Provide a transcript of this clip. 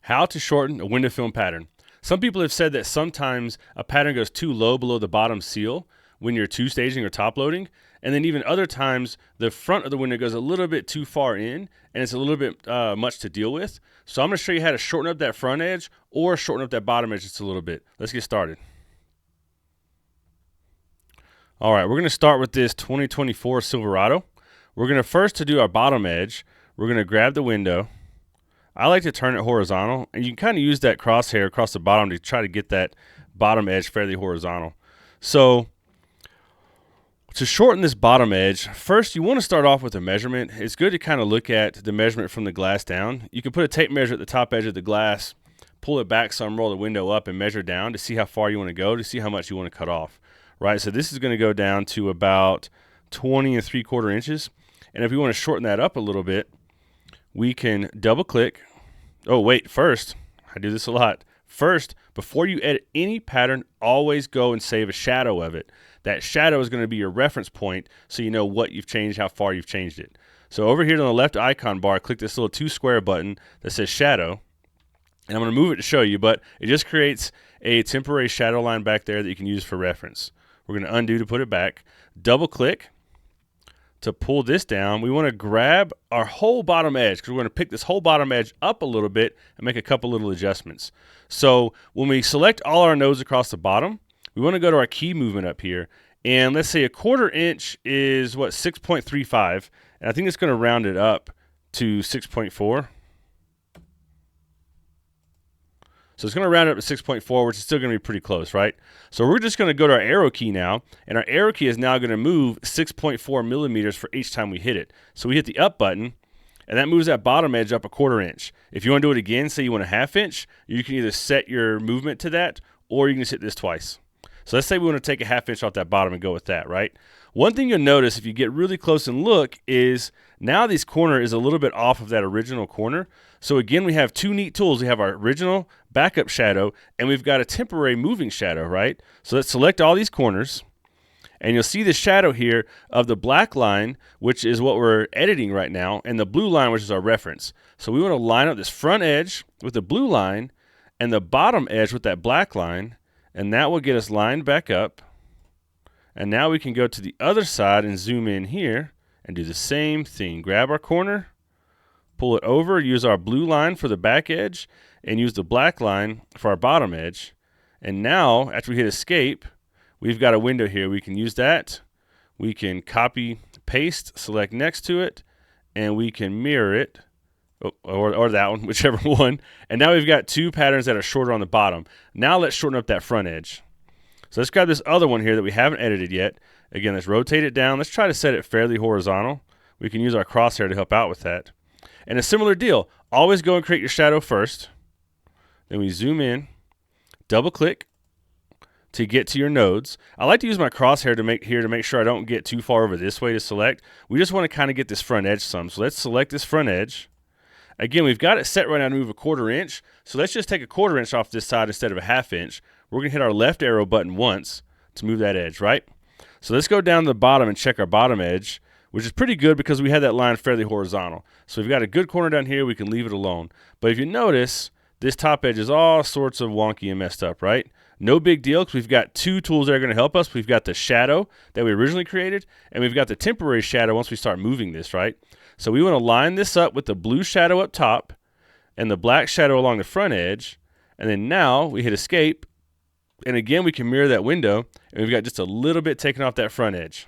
How to shorten a window film pattern. Some people have said that sometimes a pattern goes too low below the bottom seal when you're two staging or top loading, and then even other times the front of the window goes a little bit too far in and it's a little bit much to deal with. So I'm going to show you how to shorten up that front edge or shorten up that bottom edge just a little bit. Let's get started. All right, we're going to start with this 2024 Silverado. We're going to first to do our bottom edge, we're going to grab the window. I like to turn it horizontal, and you can kind of use that crosshair across the bottom to try to get that bottom edge fairly horizontal. So to shorten this bottom edge, first you want to start off with a measurement. It's good to kind of look at the measurement from the glass down. You can put a tape measure at the top edge of the glass, pull it back some, roll the window up, and measure down to see how far you want to go, to see how much you want to cut off. Right, so this is going to go down to about 20 3/4 inches. And if we want to shorten that up a little bit, we can double click. Oh, wait, first, I do this a lot. First, before you edit any pattern, always go and save a shadow of it. That shadow is going to be your reference point so you know what you've changed, how far you've changed it. So over here on the left icon bar, click this little 2 square button that says shadow. And I'm going to move it to show you, but it just creates a temporary shadow line back there that you can use for reference. We're going to undo to put it back. Double click to pull this down. We want to grab our whole bottom edge because we're going to pick this whole bottom edge up a little bit and make a couple little adjustments. So when we select all our nodes across the bottom, we want to go to our key movement up here. And let's say 1/4 inch is what, 6.35. And I think it's going to round it up to 6.4. So it's going to round up to 6.4, which is still going to be pretty close, right? So we're just going to go to our arrow key now, and our arrow key is now going to move 6.4 millimeters for each time we hit it. So we hit the up button, and that moves that bottom edge up 1/4 inch. If you want to do it again, say you want a 1/2 inch, you can either set your movement to that, or you can just hit this twice. So let's say we want to take a 1/2 inch off that bottom and go with that, right? One thing you'll notice if you get really close and look is now this corner is a little bit off of that original corner. So again, we have two neat tools. We have our original backup shadow, and we've got a temporary moving shadow, right? So let's select all these corners, and you'll see the shadow here of the black line, which is what we're editing right now, and the blue line, which is our reference. So we want to line up this front edge with the blue line and the bottom edge with that black line, and that will get us lined back up. And now we can go to the other side and zoom in here and do the same thing. Grab our corner, pull it over, use our blue line for the back edge, and use the black line for our bottom edge. And now, after we hit escape, we've got a window here. We can use that. We can copy, paste, select next to it, and we can mirror it, or that one, whichever one. And now we've got two patterns that are shorter on the bottom. Now let's shorten up that front edge. So let's grab this other one here that we haven't edited yet. Again, let's rotate it down. Let's try to set it fairly horizontal. We can use our crosshair to help out with that. And a similar deal. Always go and create your shadow first. Then we zoom in, double click to get to your nodes. I like to use my crosshair to make sure I don't get too far over this way to select. We just want to kind of get this front edge some. So let's select this front edge. Again, we've got it set right now to move 1/4 inch. So let's just take 1/4 inch off this side instead of a 1/2 inch. We're going to hit our left arrow button once to move that edge, right? So let's go down to the bottom and check our bottom edge, which is pretty good because we had that line fairly horizontal. So we've got a good corner down here. We can leave it alone. But if you notice, this top edge is all sorts of wonky and messed up, right? No big deal because we've got two tools that are going to help us. We've got the shadow that we originally created, and we've got the temporary shadow once we start moving this, right? So we want to line this up with the blue shadow up top and the black shadow along the front edge. And then now we hit escape. And again, we can mirror that window, and we've got just a little bit taken off that front edge.